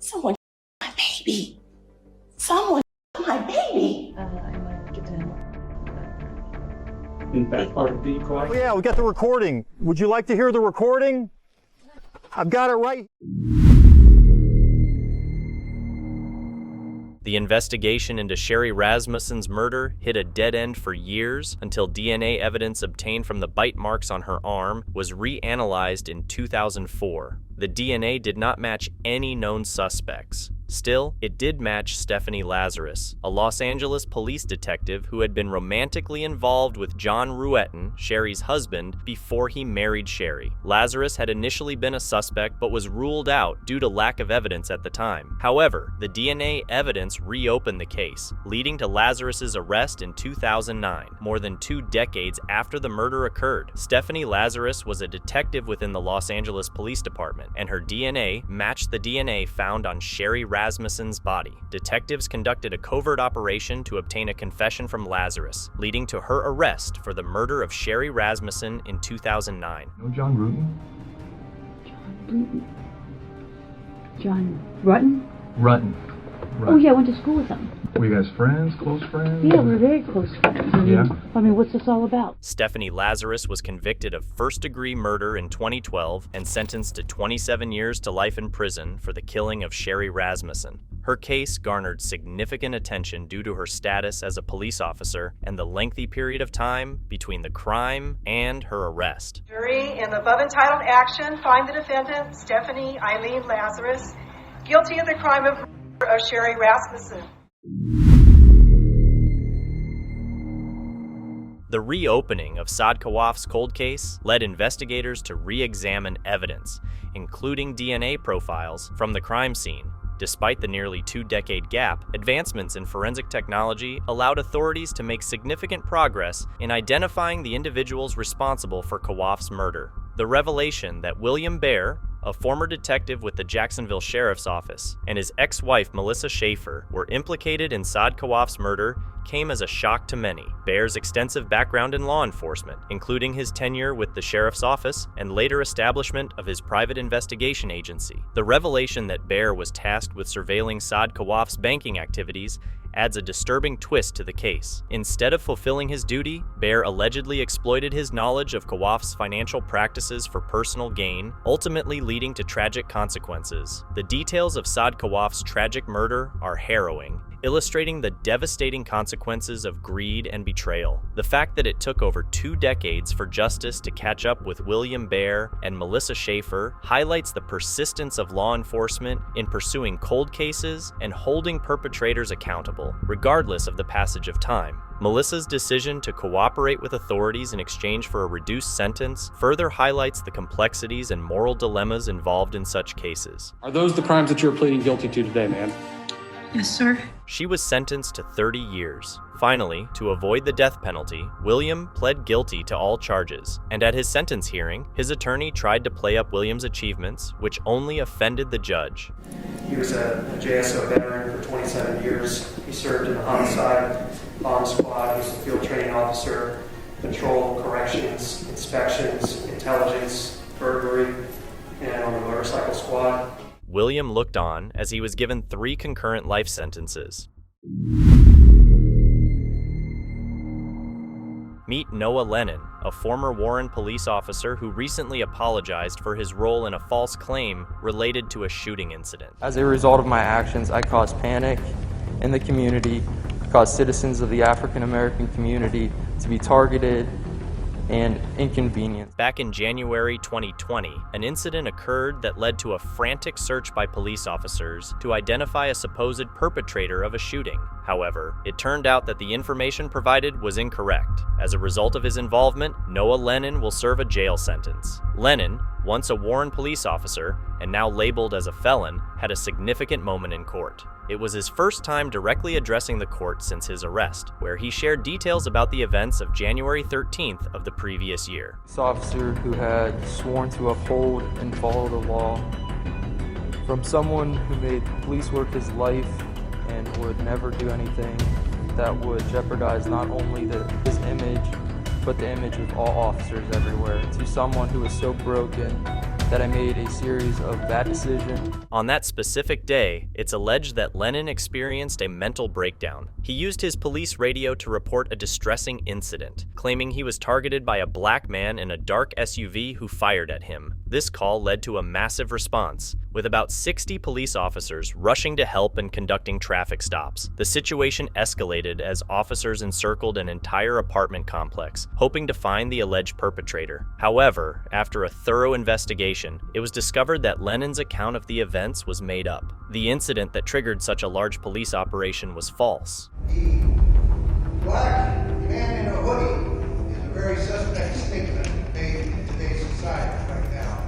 Someone my baby. Someone my baby. I might get to him. In that part of the quiet? Oh, yeah, we got the recording. Would you like to hear the recording? I've got it right. The investigation into Sherry Rasmussen's murder hit a dead end for years until DNA evidence obtained from the bite marks on her arm was reanalyzed in 2004. The DNA did not match any known suspects. Still, it did match Stephanie Lazarus, a Los Angeles police detective who had been romantically involved with John Ruetten, Sherry's husband, before he married Sherry. Lazarus had initially been a suspect but was ruled out due to lack of evidence at the time. However, the DNA evidence reopened the case, leading to Lazarus's arrest in 2009, more than 2 decades after the murder occurred. Stephanie Lazarus was a detective within the Los Angeles Police Department, and her DNA matched the DNA found on Sherry Rasmussen's body. Detectives conducted a covert operation to obtain a confession from Lazarus, leading to her arrest for the murder of Sherry Rasmussen in 2009. No John Ruetten? John Rutten? Ruetten. Oh yeah, I went to school with him. Were you guys friends? Close friends? Yeah, we're very close friends. I mean, what's this all about? Stephanie Lazarus was convicted of first-degree murder in 2012 and sentenced to 27 years to life in prison for the killing of Sherry Rasmussen. Her case garnered significant attention due to her status as a police officer and the lengthy period of time between the crime and her arrest. Jury, in the above entitled action, find the defendant, Stephanie Eileen Lazarus, guilty of the crime of murder of Sherry Rasmussen. The reopening of Saad Kawaf's cold case led investigators to re-examine evidence, including DNA profiles from the crime scene. Despite the nearly 2-decade gap, advancements in forensic technology allowed authorities to make significant progress in identifying the individuals responsible for Kawaf's murder. The revelation that William Baer, a former detective with the Jacksonville Sheriff's Office, and his ex-wife Melissa Schaefer were implicated in Saad Kawaf's murder came as a shock to many. Baer's extensive background in law enforcement, including his tenure with the Sheriff's Office and later establishment of his private investigation agency. The revelation that Baer was tasked with surveilling Saad Kawaf's banking activities adds a disturbing twist to the case. Instead of fulfilling his duty, Baer allegedly exploited his knowledge of Kawaf's financial practices for personal gain, ultimately leading to tragic consequences. The details of Saad Kawaf's tragic murder are harrowing, illustrating the devastating consequences of greed and betrayal. The fact that it took over 2 decades for justice to catch up with William Baer and Melissa Schaefer highlights the persistence of law enforcement in pursuing cold cases and holding perpetrators accountable, regardless of the passage of time. Melissa's decision to cooperate with authorities in exchange for a reduced sentence further highlights the complexities and moral dilemmas involved in such cases. Are those the crimes that you're pleading guilty to today, ma'am? Yes, sir. She was sentenced to 30 years. Finally, to avoid the death penalty, William pled guilty to all charges, and at his sentence hearing, his attorney tried to play up William's achievements, which only offended the judge. He was a JSO veteran for 27 years. He served in the homicide bomb squad. He was a field training officer, patrol, corrections, inspections, intelligence, burglary, and on the motorcycle squad. William looked on as he was given 3 concurrent life sentences. Meet Noah Lennon, a former Warren police officer who recently apologized for his role in a false claim related to a shooting incident. As a result of my actions, I caused panic in the community, caused citizens of the African American community to be targeted and inconvenienced. Back in January 2020, an incident occurred that led to a frantic search by police officers to identify a supposed perpetrator of a shooting. However, it turned out that the information provided was incorrect. As a result of his involvement, Noah Lennon will serve a jail sentence. Lennon, once a Warren police officer and now labeled as a felon, had a significant moment in court. It was his first time directly addressing the court since his arrest, where he shared details about the events of January 13th of the previous year. This officer who had sworn to uphold and follow the law, from someone who made police work his life and would never do anything that would jeopardize not only his image, but the image of all officers everywhere, to someone who is so broken that I made a series of bad decisions. On that specific day, it's alleged that Lennon experienced a mental breakdown. He used his police radio to report a distressing incident, claiming he was targeted by a black man in a dark SUV who fired at him. This call led to a massive response, with about 60 police officers rushing to help and conducting traffic stops. The situation escalated as officers encircled an entire apartment complex, hoping to find the alleged perpetrator. However, after a thorough investigation, it was discovered that Lennon's account of the events was made up. The incident that triggered such a large police operation was false. The black man in a hoodie is a very suspect statement made in today's society right now.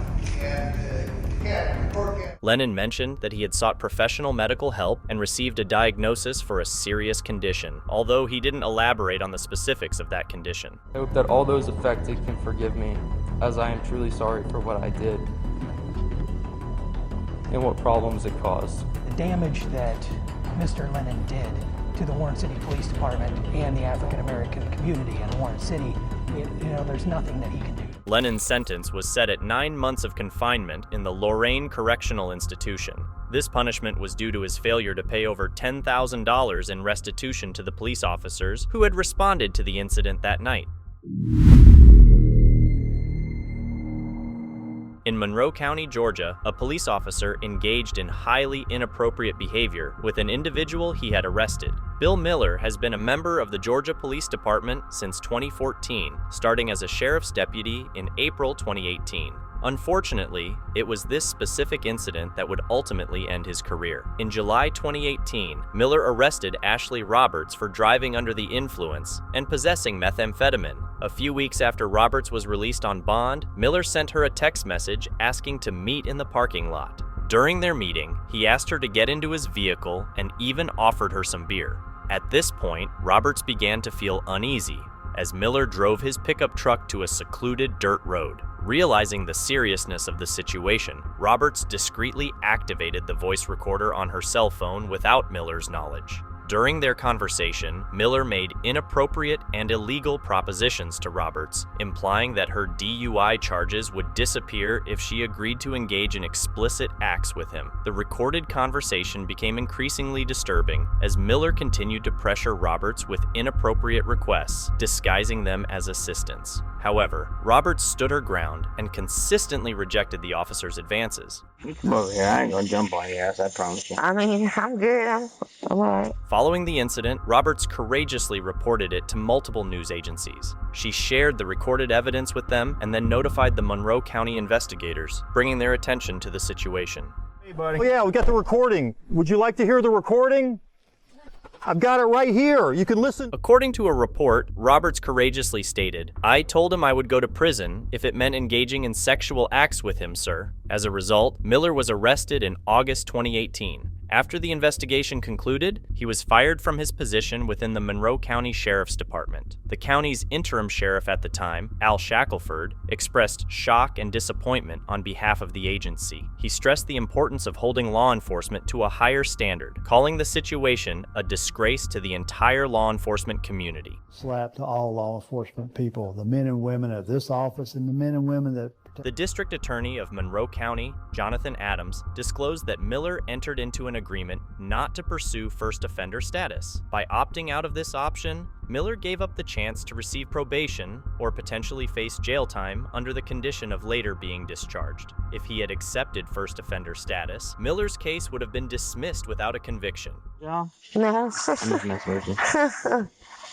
And Lennon mentioned that he had sought professional medical help and received a diagnosis for a serious condition, although he didn't elaborate on the specifics of that condition. I hope that all those affected can forgive me, as I am truly sorry for what I did and what problems it caused. The damage that Mr. Lennon did to the Warren City Police Department and the African American community in Warren City, there's nothing that he can do. Lennon's sentence was set at 9 months of confinement in the Lorain Correctional Institution. This punishment was due to his failure to pay over $10,000 in restitution to the police officers who had responded to the incident that night. In Monroe County, Georgia, a police officer engaged in highly inappropriate behavior with an individual he had arrested. Bill Miller has been a member of the Georgia Police Department since 2014, starting as a sheriff's deputy in April 2018. Unfortunately, it was this specific incident that would ultimately end his career. In July 2018, Miller arrested Ashley Roberts for driving under the influence and possessing methamphetamine. A few weeks after Roberts was released on bond, Miller sent her a text message asking to meet in the parking lot. During their meeting, he asked her to get into his vehicle and even offered her some beer. At this point, Roberts began to feel uneasy as Miller drove his pickup truck to a secluded dirt road. Realizing the seriousness of the situation, Roberts discreetly activated the voice recorder on her cell phone without Miller's knowledge. During their conversation, Miller made inappropriate and illegal propositions to Roberts, implying that her DUI charges would disappear if she agreed to engage in explicit acts with him. The recorded conversation became increasingly disturbing as Miller continued to pressure Roberts with inappropriate requests, disguising them as assistance. However, Roberts stood her ground and consistently rejected the officer's advances. Come over here, I ain't gonna jump on your ass, I promise you. I mean, I'm good, I'm alright. Following the incident, Roberts courageously reported it to multiple news agencies. She shared the recorded evidence with them and then notified the Monroe County investigators, bringing their attention to the situation. Hey, buddy. Oh, yeah, we got the recording. Would you like to hear the recording? I've got it right here. You can listen. According to a report, Roberts courageously stated, "I told him I would go to prison if it meant engaging in sexual acts with him, sir." As a result, Miller was arrested in August 2018. After the investigation concluded, he was fired from his position within the Monroe County Sheriff's Department. The county's interim sheriff at the time, Al Shackelford, expressed shock and disappointment on behalf of the agency. He stressed the importance of holding law enforcement to a higher standard, calling the situation a disgrace to the entire law enforcement community. Slap to all law enforcement people, the men and women of this office and the men and women that The district attorney of Monroe County, Jonathan Adams, disclosed that Miller entered into an agreement not to pursue first offender status. By opting out of this option, Miller gave up the chance to receive probation or potentially face jail time under the condition of later being discharged. If he had accepted first offender status, Miller's case would have been dismissed without a conviction. Yeah? No. I'm just messing with you.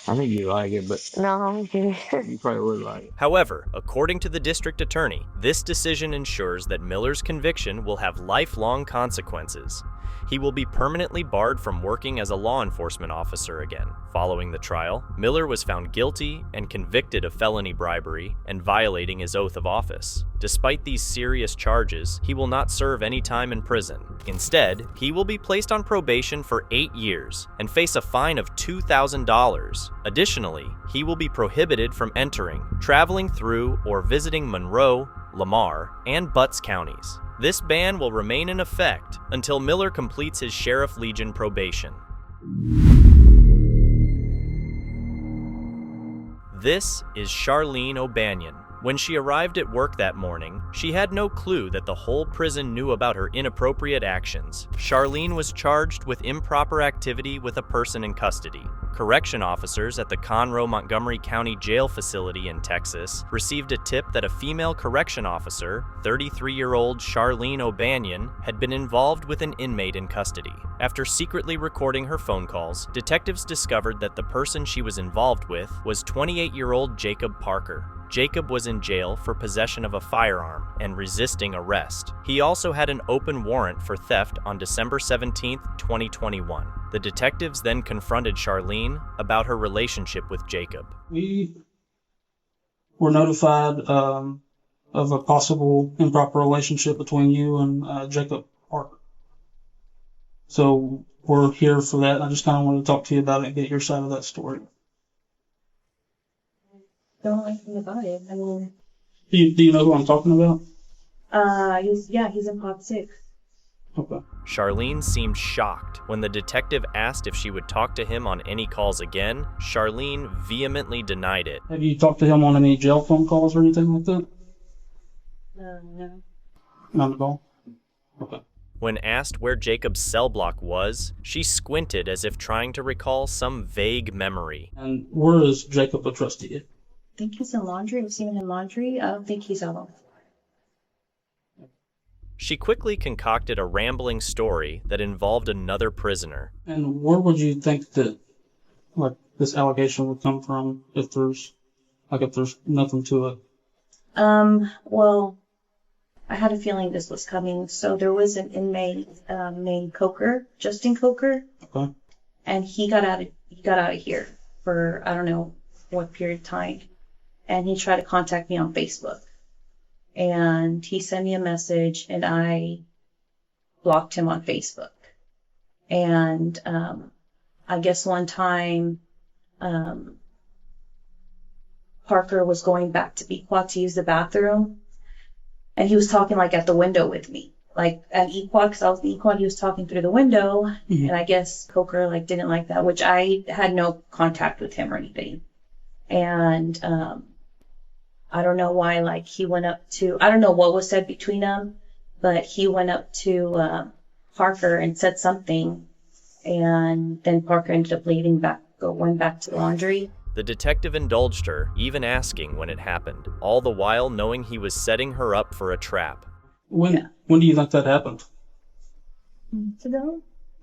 I think you like it, but no, I'm kidding. You probably would like it. However, according to the district attorney, this decision ensures that Miller's conviction will have lifelong consequences. He will be permanently barred from working as a law enforcement officer again. Following the trial, Miller was found guilty and convicted of felony bribery and violating his oath of office. Despite these serious charges, he will not serve any time in prison. Instead, he will be placed on probation for 8 years and face a fine of $2,000. Additionally, he will be prohibited from entering, traveling through, or visiting Monroe, Lamar, and Butts counties. This ban will remain in effect until Miller completes his Sheriff Legion probation. This is Charlene O'Banion, When she arrived at work that morning, she had no clue that the whole prison knew about her inappropriate actions. Charlene was charged with improper activity with a person in custody. Correction officers at the Conroe Montgomery County Jail facility in Texas received a tip that a female correction officer, 33-year-old Charlene O'Banion, had been involved with an inmate in custody. After secretly recording her phone calls, detectives discovered that the person she was involved with was 28-year-old Jacob Parker. Jacob was in jail for possession of a firearm and resisting arrest. He also had an open warrant for theft on December 17, 2021. The detectives then confronted Charlene about her relationship with Jacob. We were notified of a possible improper relationship between you and Jacob Parker. So we're here for that, and I just kind of wanted to talk to you about it and get your side of that story. Don't know anything about it. I mean, Do you know who I'm talking about? he's in Pod 6. Okay. Charlene seemed shocked. When the detective asked if she would talk to him on any calls again, Charlene vehemently denied it. Have you talked to him on any jail phone calls or anything like that? No. Not at all? Okay. When asked where Jacob's cell block was, she squinted as if trying to recall some vague memory. And where is Jacob a trustee? I think he's in laundry. I've seen him in laundry. I don't think he's out on. She quickly concocted a rambling story that involved another prisoner. And where would you think that, like, this allegation would come from if there's nothing to it? Well, I had a feeling this was coming. So there was an inmate named Coker, Justin Coker. Okay. And he got out of here for I don't know what period of time. And he tried to contact me on Facebook. And he sent me a message, and I blocked him on Facebook. And I guess one time Parker was going back to Pequot to use the bathroom, and he was talking like at the window with me, like at Pequot, because I was in Pequot. He was talking through the window, and I guess Coker like didn't like that, which I had no contact with him or anything. And I don't know why, like, he went up to, I don't know what was said between them, but he went up to Parker and said something, and then Parker ended up going back to laundry. The detective indulged her, even asking when it happened, all the while knowing he was setting her up for a trap. When do you think that happened? Months ago.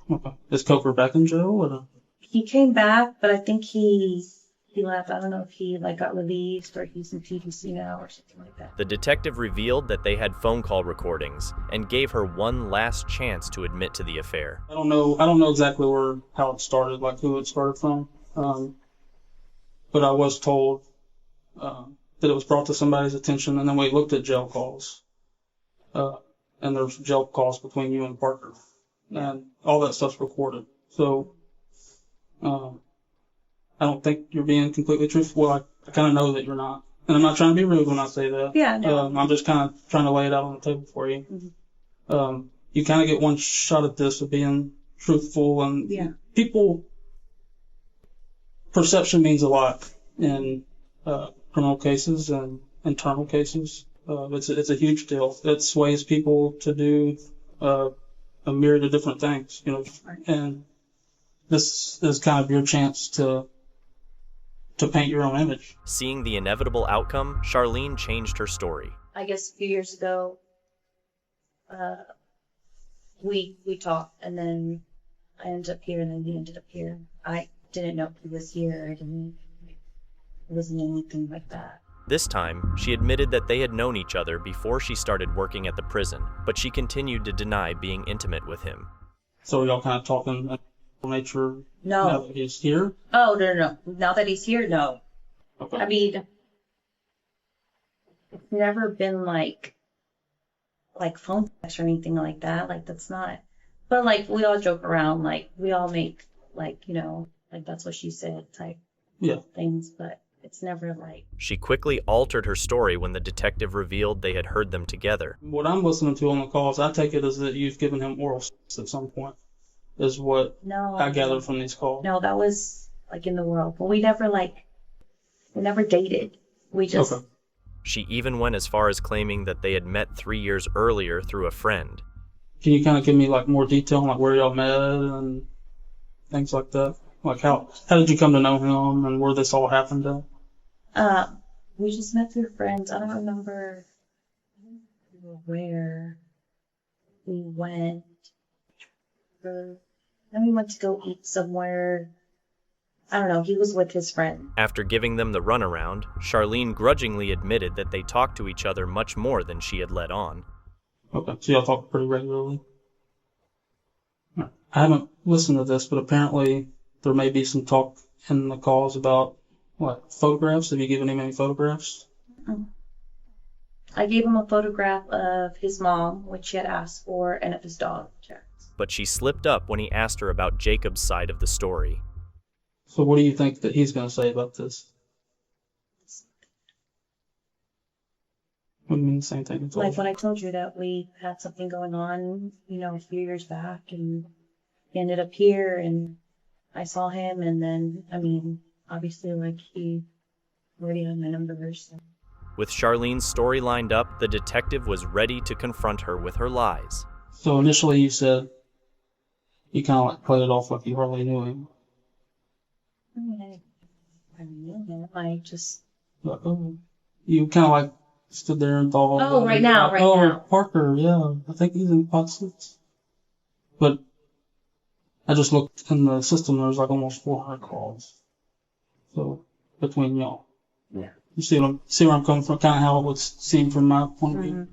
Okay. Is Coker back in jail? Or? He came back, but I think he left. I don't know if he got released or he's in PDC now or something like that. The detective revealed that they had phone call recordings and gave her one last chance to admit to the affair. I don't know exactly how it started, like who it started from. But I was told that it was brought to somebody's attention, and then we looked at jail calls. And there's jail calls between you and Parker. And all that stuff's recorded. So I don't think you're being completely truthful. Well, I kind of know that you're not. And I'm not trying to be rude when I say that. Yeah, no. I'm just kind of trying to lay it out on the table for you. Mm-hmm. You kind of get one shot at this of being truthful, and perception means a lot in criminal cases and internal cases. It's a huge deal. It sways people to do a myriad of different things, and this is kind of your chance to paint your own image. Seeing the inevitable outcome, Charlene changed her story. I guess a few years ago, we talked, and then I ended up here, and then he ended up here. I didn't know he was here. It wasn't anything like that. This time, she admitted that they had known each other before she started working at the prison, but she continued to deny being intimate with him. So y'all kind of talking nature no. Now that he's here? Oh, no. Now that he's here, no. Okay. I mean, it's never been like phone sex or anything like that. Like, that's not. But, like, we all joke around. Like, we all make, like, that's what she said type things. But it's never like. She quickly altered her story when the detective revealed they had heard them together. What I'm listening to on the calls, I take it as that you've given him oral sex at some point. Is what I gathered from these calls. No, that was like in the world. But we never dated. We just. Okay. She even went as far as claiming that they had met 3 years earlier through a friend. Can you kind of give me like more detail on like where y'all met and things like that? Like how did you come to know him and where this all happened at? We just met through friends. I don't remember where we went. Then we went to go eat somewhere. I don't know, he was with his friend. After giving them the runaround, Charlene grudgingly admitted that they talked to each other much more than she had let on. Okay, so y'all talk pretty regularly? I haven't listened to this, but apparently there may be some talk in the calls about, what, photographs? Have you given him any photographs? I gave him a photograph of his mom, which she had asked for, and of his dog, Jax. But she slipped up when he asked her about Jacob's side of the story. So what do you think that he's going to say about this? What do you mean the same thing? Like when I told you that we had something going on, a few years back, and he ended up here, and I saw him, and then, obviously, like, he already had my numbers. So. With Charlene's story lined up, the detective was ready to confront her with her lies. So initially you said you kind of like played it off like you hardly knew him. I knew him. I just... You kind of like stood there and thought... Oh, right now. Parker, yeah. I think he's in pot six. But I just looked in the system, there was like almost 400 calls. So, between y'all. Yeah. You see where I'm coming from, kind of how it would seem from my point of view.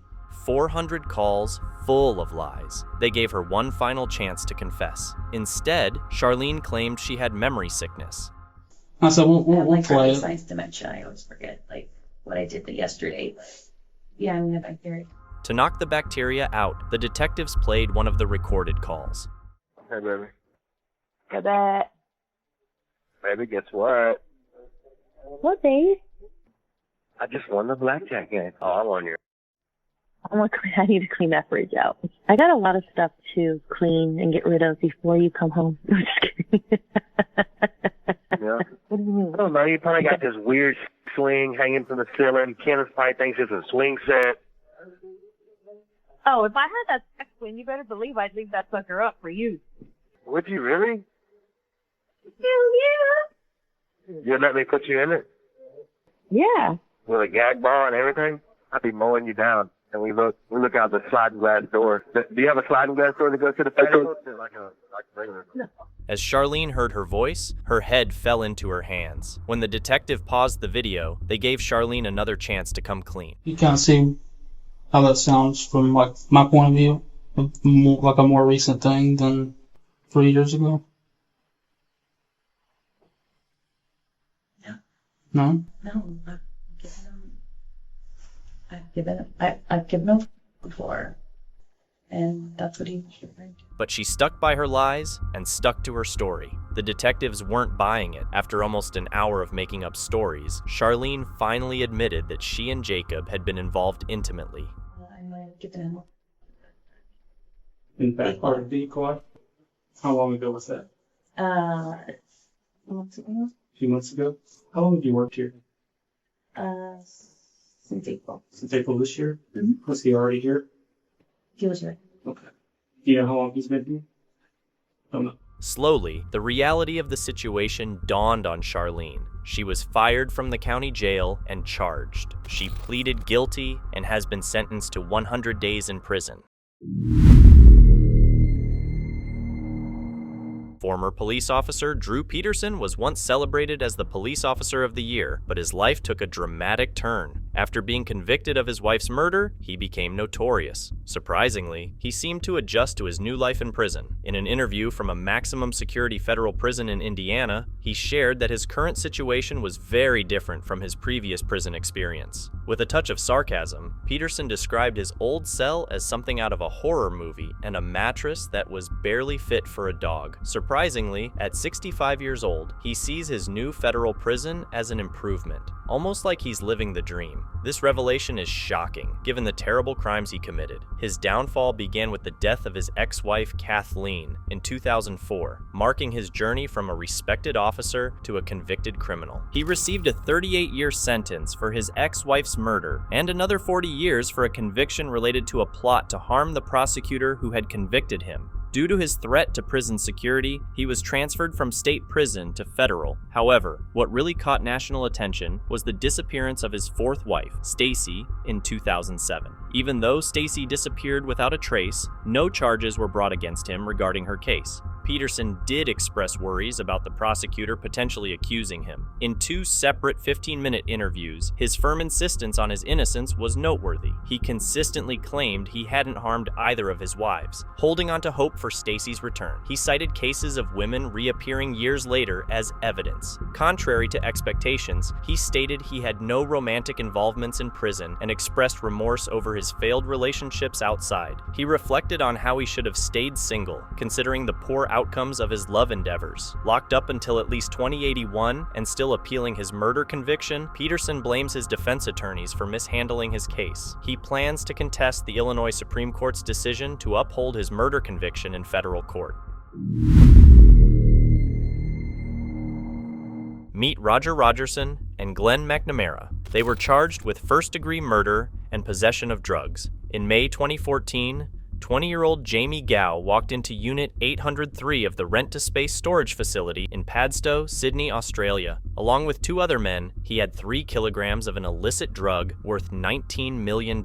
400 calls full of lies. They gave her one final chance to confess. Instead, Charlene claimed she had memory sickness. I said, we'll play it. Science dementia. I always forget, like, what I did yesterday. But yeah, I'm gonna hear it. To knock the bacteria out, the detectives played one of the recorded calls. Hey, baby. Got that. Baby, guess what? What, babe? I just won the blackjack game. Oh, I'm on your... I need to clean that fridge out. I got a lot of stuff to clean and get rid of before you come home. I'm just kidding. Yeah. What do you mean? I don't know. You probably got this weird swing hanging from the ceiling. Kenneth probably thinks it's a swing set. Oh, if I had that sex swing, you better believe I'd leave that sucker up for you. Would you really? Hell You'd let me put you in it? yeah. Yeah. With a gag ball and everything? I'd be mowing you down. And we look out the sliding glass door. Do you have a sliding glass door that goes to the patio? Like regular. No. As Charlene heard her voice, her head fell into her hands. When the detective paused the video, they gave Charlene another chance to come clean. You kind of see how that sounds from like my point of view, like a more recent thing than 3 years ago. No. No. I've given up before, and that's what he was referring to. But she stuck by her lies and stuck to her story. The detectives weren't buying it. After almost an hour of making up stories, Charlene finally admitted that she and Jacob had been involved intimately. I might have given up. In that part of decoy? How long ago was that? Months ago. A few months ago? How long have you worked here? Since April. Since April this year? Mm-hmm. Was he already here? He was here. Okay. Do you know how long he's been here? I don't know. Slowly, the reality of the situation dawned on Charlene. She was fired from the county jail and charged. She pleaded guilty and has been sentenced to 100 days in prison. Former police officer Drew Peterson was once celebrated as the Police Officer of the Year, but his life took a dramatic turn. After being convicted of his wife's murder, he became notorious. Surprisingly, he seemed to adjust to his new life in prison. In an interview from a maximum security federal prison in Indiana, he shared that his current situation was very different from his previous prison experience. With a touch of sarcasm, Peterson described his old cell as something out of a horror movie and a mattress that was barely fit for a dog. Surprisingly, at 65 years old, he sees his new federal prison as an improvement, almost like he's living the dream. him. This revelation is shocking, given the terrible crimes he committed. His downfall began with the death of his ex-wife, Kathleen, in 2004, marking his journey from a respected officer to a convicted criminal. He received a 38-year sentence for his ex-wife's murder and another 40 years for a conviction related to a plot to harm the prosecutor who had convicted him. Due to his threat to prison security, he was transferred from state prison to federal. However, what really caught national attention was the disappearance of his fourth wife, Stacy, in 2007. Even though Stacy disappeared without a trace, no charges were brought against him regarding her case. Peterson did express worries about the prosecutor potentially accusing him. In 2 separate 15-minute interviews, his firm insistence on his innocence was noteworthy. He consistently claimed he hadn't harmed either of his wives, holding on to hope for Stacy's return. He cited cases of women reappearing years later as evidence. Contrary to expectations, he stated he had no romantic involvements in prison and expressed remorse over his failed relationships outside. He reflected on how he should have stayed single, considering the poor outcomes of his love endeavors. Locked up until at least 2081 and still appealing his murder conviction, Peterson blames his defense attorneys for mishandling his case. He plans to contest the Illinois Supreme Court's decision to uphold his murder conviction in federal court. Meet Roger Rogerson and Glenn McNamara. They were charged with first-degree murder and possession of drugs. In May 2014, 20-year-old Jamie Gow walked into Unit 803 of the Rent-to-Space storage facility in Padstow, Sydney, Australia. Along with 2 other men, he had 3 kilograms of an illicit drug worth $19 million.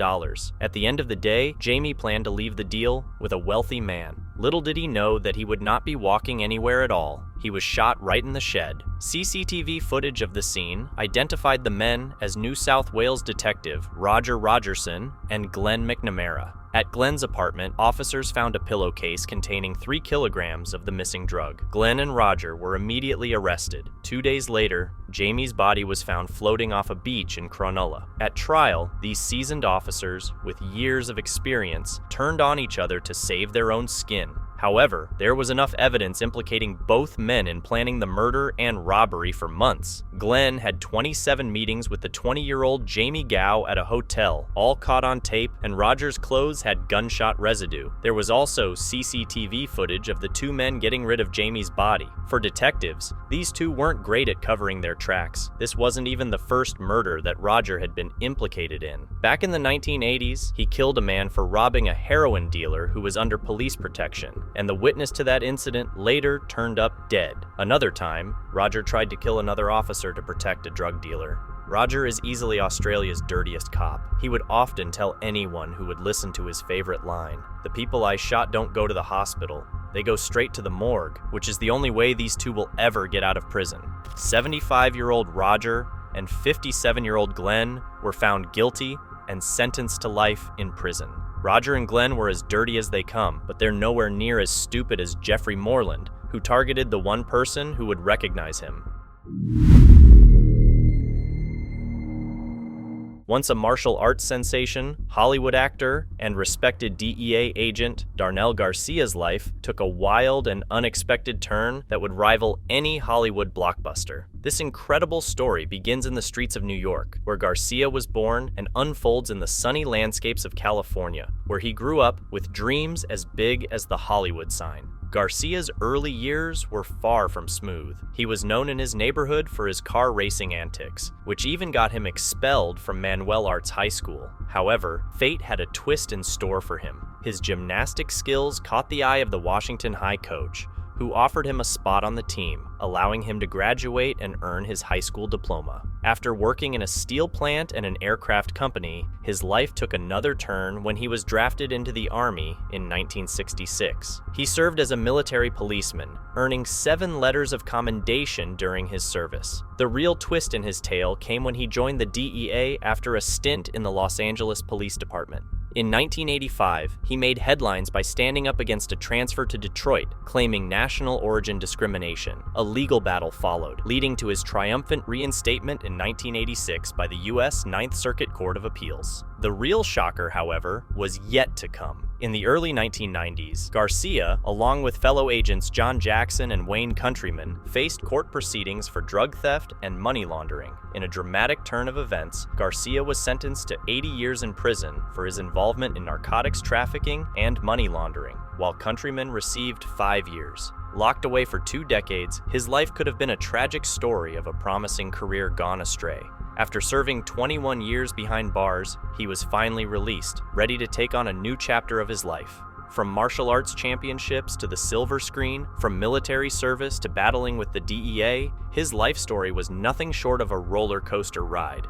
At the end of the day, Jamie planned to leave the deal with a wealthy man. Little did he know that he would not be walking anywhere at all. He was shot right in the shed. CCTV footage of the scene identified the men as New South Wales detective Roger Rogerson and Glenn McNamara. At Glenn's apartment, officers found a pillowcase containing 3 kilograms of the missing drug. Glenn and Roger were immediately arrested. 2 days later, Jamie's body was found floating off a beach in Cronulla. At trial, these seasoned officers, with years of experience, turned on each other to save their own skin. However, there was enough evidence implicating both men in planning the murder and robbery for months. Glenn had 27 meetings with the 20-year-old Jamie Gow at a hotel, all caught on tape, and Roger's clothes had gunshot residue. There was also CCTV footage of the 2 men getting rid of Jamie's body. For detectives, these 2 weren't great at covering their tracks. This wasn't even the first murder that Roger had been implicated in. Back in the 1980s, he killed a man for robbing a heroin dealer who was under police protection, and the witness to that incident later turned up dead. Another time, Roger tried to kill another officer to protect a drug dealer. Roger is easily Australia's dirtiest cop. He would often tell anyone who would listen to his favorite line, "The people I shot don't go to the hospital. They go straight to the morgue," which is the only way these 2 will ever get out of prison. 75-year-old Roger and 57-year-old Glenn were found guilty and sentenced to life in prison. Roger and Glenn were as dirty as they come, but they're nowhere near as stupid as Jeffrey Morland, who targeted the one person who would recognize him. Once a martial arts sensation, Hollywood actor, and respected DEA agent, Darnell Garcia's life took a wild and unexpected turn that would rival any Hollywood blockbuster. This incredible story begins in the streets of New York, where Garcia was born, and unfolds in the sunny landscapes of California, where he grew up with dreams as big as the Hollywood sign. Garcia's early years were far from smooth. He was known in his neighborhood for his car racing antics, which even got him expelled from Manuel Arts High School. However, fate had a twist in store for him. His gymnastic skills caught the eye of the Washington High coach, who offered him a spot on the team, allowing him to graduate and earn his high school diploma. After working in a steel plant and an aircraft company, his life took another turn when he was drafted into the Army in 1966. He served as a military policeman, earning 7 letters of commendation during his service. The real twist in his tale came when he joined the DEA after a stint in the Los Angeles Police Department. In 1985, he made headlines by standing up against a transfer to Detroit, claiming national origin discrimination. A legal battle followed, leading to his triumphant reinstatement in 1986 by the U.S. Ninth Circuit Court of Appeals. The real shocker, however, was yet to come. In the early 1990s, Garcia, along with fellow agents John Jackson and Wayne Countryman, faced court proceedings for drug theft and money laundering. In a dramatic turn of events, Garcia was sentenced to 80 years in prison for his involvement in narcotics trafficking and money laundering, while Countryman received 5 years. Locked away for 2 decades, his life could have been a tragic story of a promising career gone astray. After serving 21 years behind bars, he was finally released, ready to take on a new chapter of his life. From martial arts championships to the silver screen, from military service to battling with the DEA, his life story was nothing short of a roller coaster ride.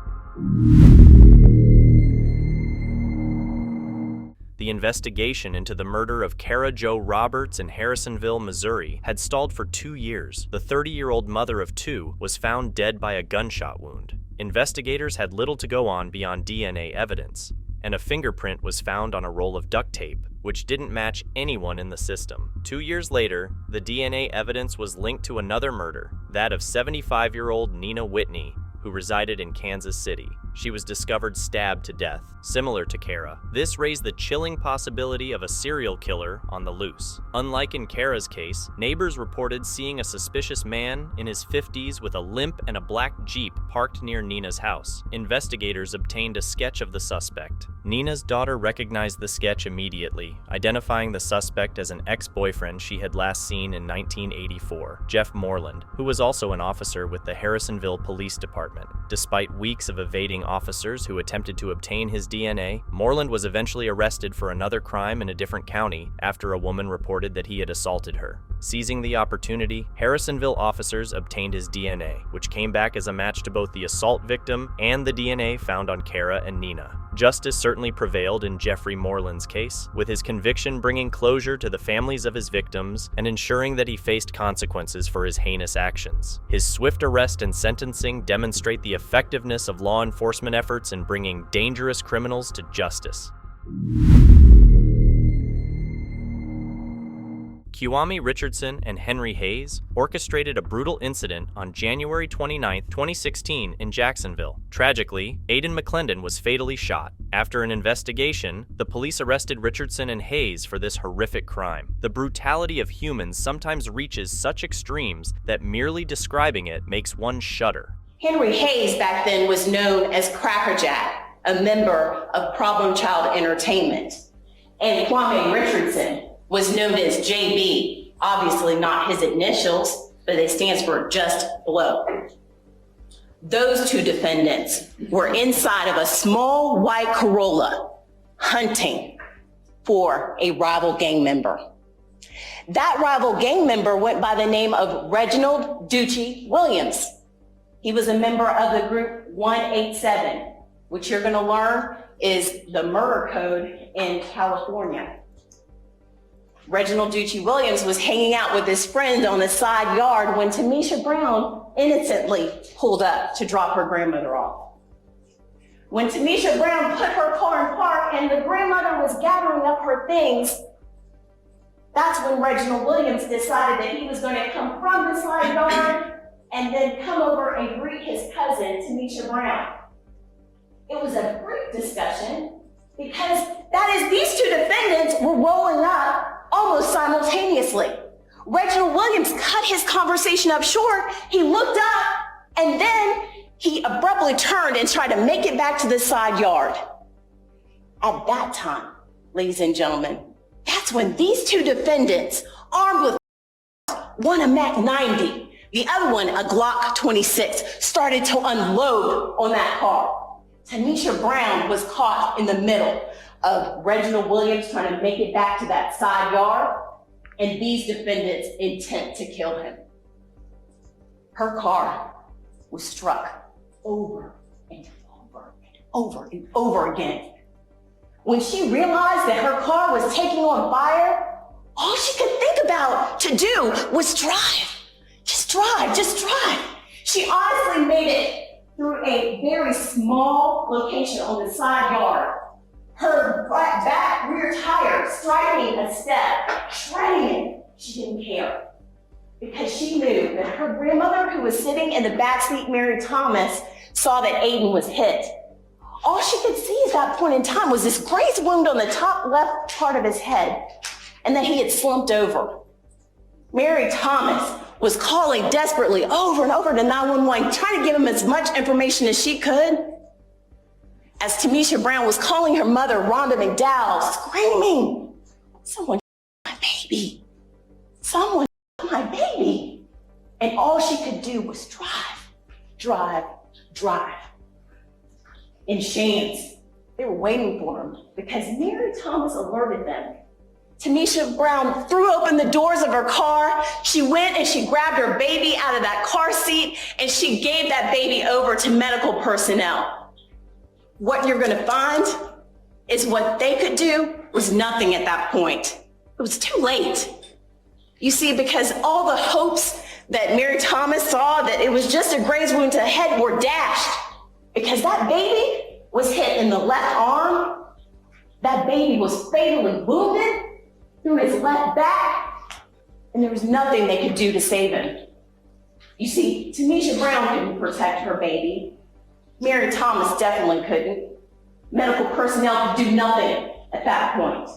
The investigation into the murder of Kara Jo Roberts in Harrisonville, Missouri, had stalled for 2 years. The 30-year-old mother of 2 was found dead by a gunshot wound. Investigators had little to go on beyond DNA evidence, and a fingerprint was found on a roll of duct tape, which didn't match anyone in the system. 2 years later, the DNA evidence was linked to another murder, that of 75-year-old Nina Whitney, who resided in Kansas City. She was discovered stabbed to death, similar to Kara. This raised the chilling possibility of a serial killer on the loose. Unlike in Kara's case, neighbors reported seeing a suspicious man in his 50s with a limp and a black Jeep parked near Nina's house. Investigators obtained a sketch of the suspect. Nina's daughter recognized the sketch immediately, identifying the suspect as an ex-boyfriend she had last seen in 1984, Jeff Morland, who was also an officer with the Harrisonville Police Department. Despite weeks of evading officers who attempted to obtain his DNA, Morland was eventually arrested for another crime in a different county after a woman reported that he had assaulted her. Seizing the opportunity, Harrisonville officers obtained his DNA, which came back as a match to both the assault victim and the DNA found on Kara and Nina. Justice certainly prevailed in Jeffrey Morland's case, with his conviction bringing closure to the families of his victims and ensuring that he faced consequences for his heinous actions. His swift arrest and sentencing demonstrate the effectiveness of law enforcement efforts in bringing dangerous criminals to justice. Kwame Richardson and Henry Hayes orchestrated a brutal incident on January 29, 2016 in Jacksonville. Tragically, Aiden McClendon was fatally shot. After an investigation, the police arrested Richardson and Hayes for this horrific crime. The brutality of humans sometimes reaches such extremes that merely describing it makes one shudder. Henry Hayes back then was known as Crackerjack, a member of Problem Child Entertainment. And Kwame Richardson was known as JB, obviously not his initials, but it stands for Just Blow. Those 2 defendants were inside of a small white Corolla hunting for a rival gang member. That rival gang member went by the name of Reginald Ducey Williams. He was a member of the group 187, which you're gonna learn is the murder code in California. Reginald Ducey Williams was hanging out with his friend on the side yard when Tamisha Brown innocently pulled up to drop her grandmother off. When Tamisha Brown put her car in park and the grandmother was gathering up her things, that's when Reginald Williams decided that he was going to come from the side yard and then come over and greet his cousin, Tamisha Brown. It was a brief discussion because these 2 defendants were rolling up almost simultaneously. Reginald Williams cut his conversation up short. He looked up and then he abruptly turned and tried to make it back to the side yard. At that time, ladies and gentlemen, that's when these 2 defendants, armed with one a Mac 90, the other one a Glock 26, started to unload on that car. Tamisha Brown was caught in the middle of Reginald Williams trying to make it back to that side yard and these defendants' intent to kill him. Her car was struck over and over and over and over again. When she realized that her car was taking on fire, all she could think about to do was drive. Just drive, just drive. She honestly made it through a very small location on the side yard. Her back rear tire striking a step, shredding it. She didn't care because she knew that her grandmother, who was sitting in the backseat, Mary Thomas, saw that Aiden was hit. All she could see at that point in time was this graze wound on the top left part of his head, and that he had slumped over. Mary Thomas was calling desperately over and over to 911, trying to give him as much information as she could. As Tamisha Brown was calling her mother, Rhonda McDowell, screaming, "Someone my baby, someone my baby." And all she could do was drive, drive, drive. In Shands, they were waiting for him because Mary Thomas alerted them. Tamisha Brown threw open the doors of her car. She went and she grabbed her baby out of that car seat and she gave that baby over to medical personnel. What you're gonna find is what they could do was nothing at that point. It was too late. You see, because all the hopes that Mary Thomas saw that it was just a graze wound to the head were dashed. Because that baby was hit in the left arm, that baby was fatally wounded through his left back, and there was nothing they could do to save him. You see, Tamisha Brown couldn't protect her baby. Mary Thomas definitely couldn't. Medical personnel could do nothing at that point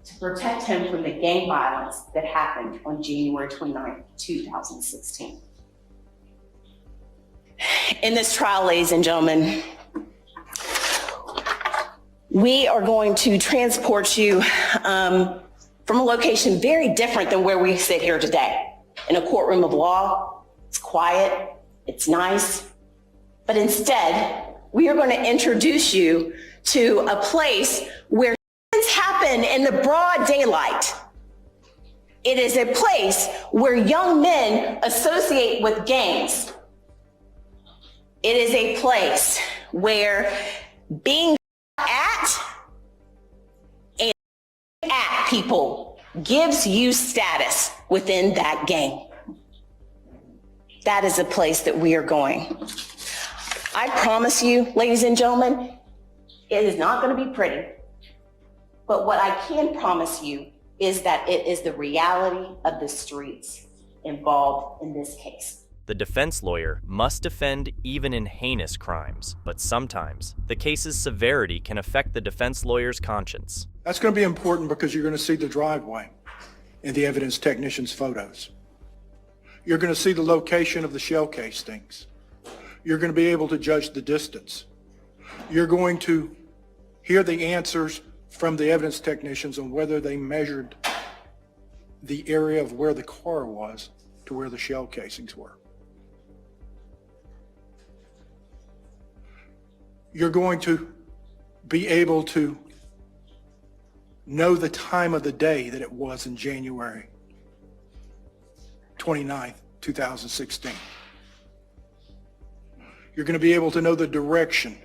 to protect him from the gang violence that happened on January 29, 2016. In this trial, ladies and gentlemen, we are going to transport you from a location very different than where we sit here today. In a courtroom of law, it's quiet, it's nice, but instead, we are going to introduce you to a place where things happen in the broad daylight. It is a place where young men associate with gangs. It is a place where being at people gives you status within that gang. That is a place that we are going. I promise you, ladies and gentlemen, it is not going to be pretty. But what I can promise you is that it is the reality of the streets involved in this case. The defense lawyer must defend even in heinous crimes, but sometimes the case's severity can affect the defense lawyer's conscience. That's going to be important because you're going to see the driveway in the evidence technician's photos. You're going to see the location of the shell castings. You're going to be able to judge the distance. You're going to hear the answers from the evidence technicians on whether they measured the area of where the car was to where the shell casings were. You're going to be able to know the time of the day that it was in January 29th, 2016. You're going to be able to know the direction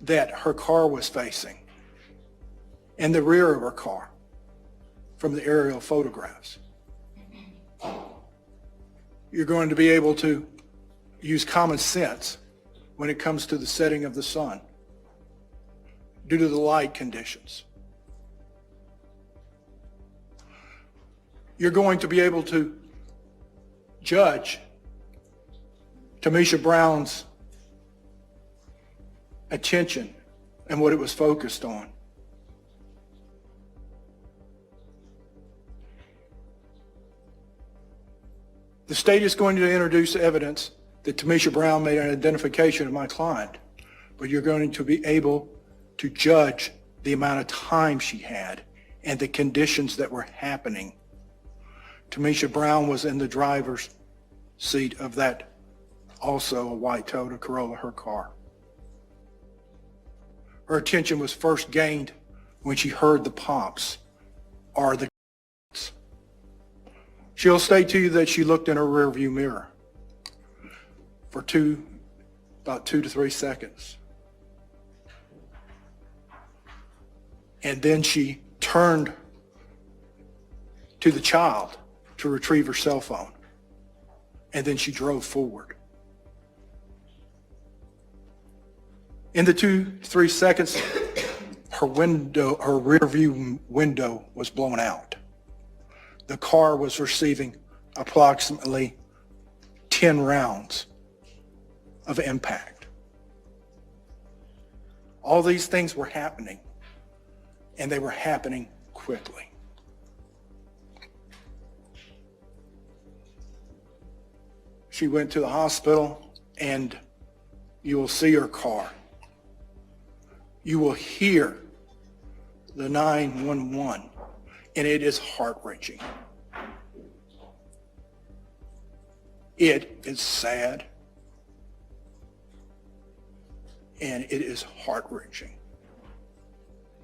that her car was facing and the rear of her car from the aerial photographs. You're going to be able to use common sense when it comes to the setting of the sun due to the light conditions. You're going to be able to judge Tamisha Brown's attention and what it was focused on. The state is going to introduce evidence that Tamisha Brown made an identification of my client, but you're going to be able to judge the amount of time she had and the conditions that were happening. Tamisha Brown was in the driver's seat of that, also a white Toyota Corolla, her car. Her attention was first gained when she heard the pops or the She'll state to you that she looked in her rearview mirror for about 2 to 3 seconds. And then she turned to the child to retrieve her cell phone. And then she drove forward. In the 2 to 3 seconds, her rearview window was blown out. The car was receiving approximately 10 rounds of impact. All these things were happening, and they were happening quickly. She went to the hospital, and you will see her car. You will hear the 911, and it is heart-wrenching. It is sad, and it is heart-wrenching.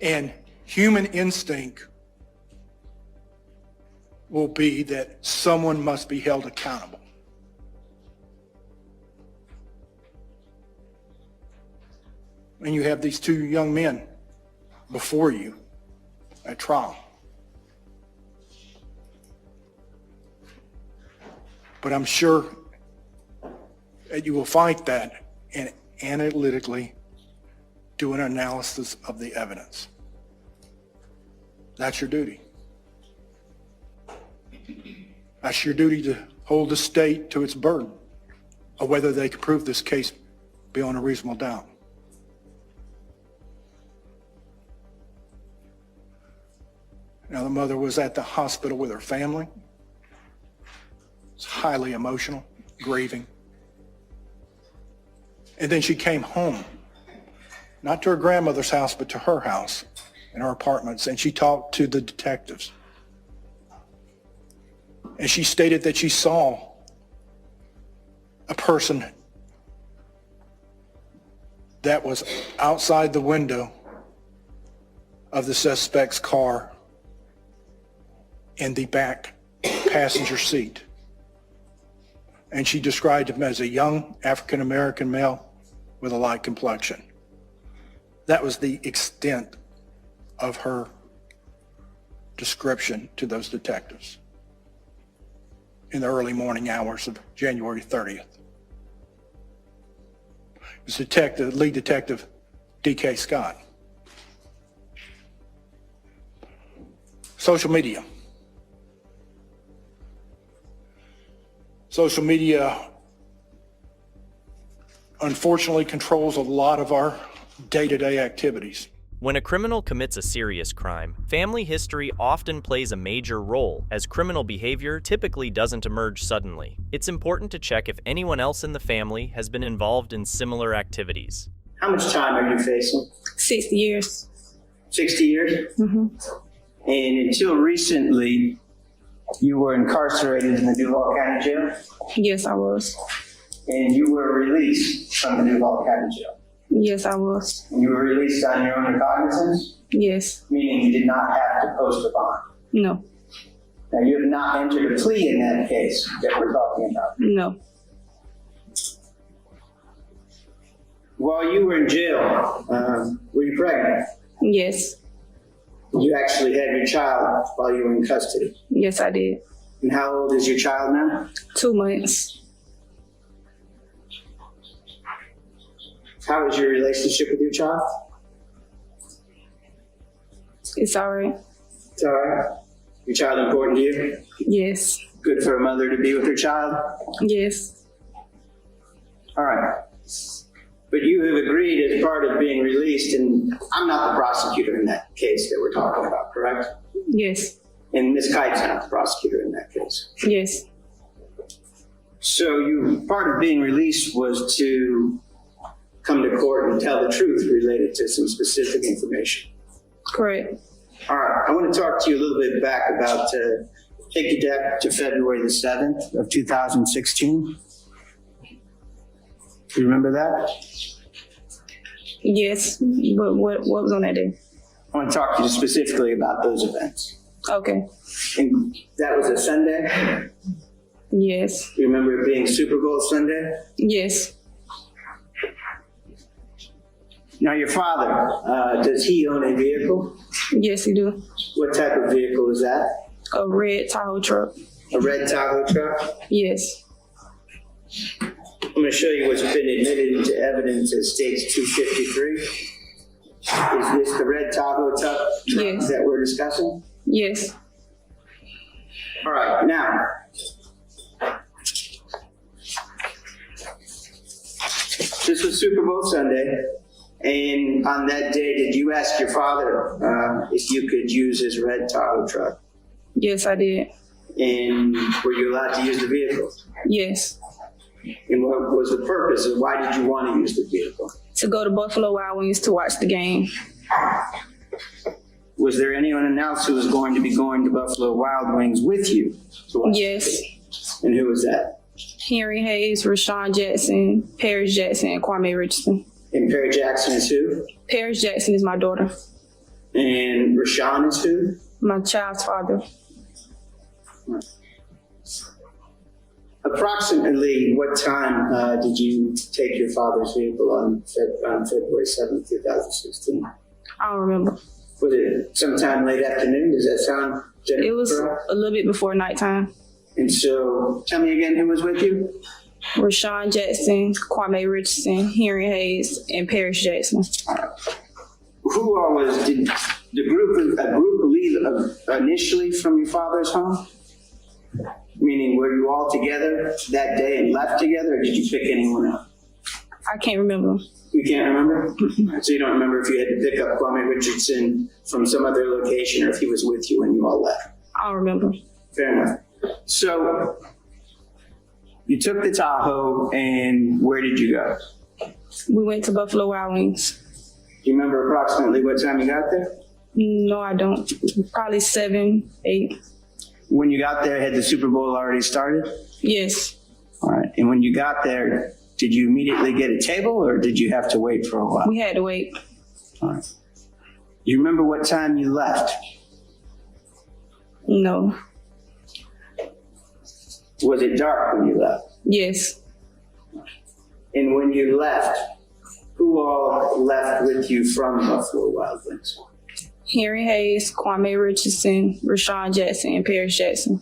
And human instinct will be that someone must be held accountable. And you have these two young men before you at trial. But I'm sure that you will fight that and analytically do an analysis of the evidence. That's your duty. That's your duty to hold the state to its burden of whether they can prove this case beyond a reasonable doubt. Now, the mother was at the hospital with her family. It's highly emotional, grieving. And then she came home, not to her grandmother's house, but to her house and her apartments, and she talked to the detectives. And she stated that she saw a person that was outside the window of the suspect's car in the back passenger seat. And she described him as a young African-American male with a light complexion. That was the extent of her description to those detectives in the early morning hours of January 30th. It was lead detective D.K. Scott. Social media. Social media, unfortunately, controls a lot of our day-to-day activities. When a criminal commits a serious crime, family history often plays a major role, as criminal behavior typically doesn't emerge suddenly. It's important to check if anyone else in the family has been involved in similar activities. How much time are you facing? 60 years. 60 years? Mm-hmm. And until recently, you were incarcerated in the Duval County Jail? Yes, I was. And you were released from the Duval County Jail? Yes, I was. And you were released on your own recognizance? Yes. Meaning you did not have to post a bond? No. Now, you have not entered a plea in that case that we're talking about? No. While you were in jail, were you pregnant? Yes. You actually had your child while you were in custody? Yes, I did. And how old is your child now? 2 months. How is your relationship with your child? It's all right. It's all right. Your child important to you? Yes. Good for a mother to be with her child? Yes. All right. But you have agreed as part of being released, and I'm not the prosecutor in that case that we're talking about, correct? Yes. And Ms. Kite's not the prosecutor in that case? Yes. So part of being released was to come to court and tell the truth related to some specific information? Correct. All right. I want to talk to you a little bit back about, take you back to February the 7th of 2016. Do you remember that? Yes, but what was on that day? I want to talk to you specifically about those events. Okay. And that was a Sunday? Yes. You remember it being Super Bowl Sunday? Yes. Now, your father, does he own a vehicle? Yes, he do. What type of vehicle is that? A red Tahoe truck. A red Tahoe truck? Yes. I'm going to show you what's been admitted into evidence at Stage 253. Is this the red Tahoe truck Yes. that we're discussing? Yes. All right, now, this was Super Bowl Sunday. And on that day, did you ask your father if you could use his red Tahoe truck? Yes, I did. And were you allowed to use the vehicle? Yes. And what was the purpose, and why did you want to use the vehicle? To go to Buffalo Wild Wings to watch the game. Was there anyone else who was going to be going to Buffalo Wild Wings with you? Yes. And who was that? Henry Hayes, Rashawn Jackson, Paris Jackson, and Kwame Richardson. And Perry Jackson is who? Paris Jackson is my daughter. And Rashawn is who? My child's father. Approximately what time did you take your father's vehicle on February 7th, 2016? I don't remember. Was it sometime late afternoon? Does that sound general? It was a little bit before nighttime. And so, tell me again, who was with you? Rashawn Jackson, Kwame Richardson, Henry Hayes, and Paris Jackson. Who all was, did a group leave initially from your father's home? Meaning, were you all together that day and left together, or did you pick anyone up? I can't remember. You can't remember? So you don't remember if you had to pick up Kwame Richardson from some other location, or if he was with you when you all left? I don't remember. Fair enough. So, you took the Tahoe, and where did you go? We went to Buffalo Wild Wings. Do you remember approximately what time you got there? No, I don't. Probably 7, 8. When you got there, had the Super Bowl already started? Yes. All right. And when you got there, did you immediately get a table, or did you have to wait for a while? We had to wait. All right. You remember what time you left? No. Was it dark when you left? Yes. And when you left, who all left with you from Buffalo Wild Wings? Henry Hayes, Kwame Richardson, Rashawn Jackson, and Paris Jackson.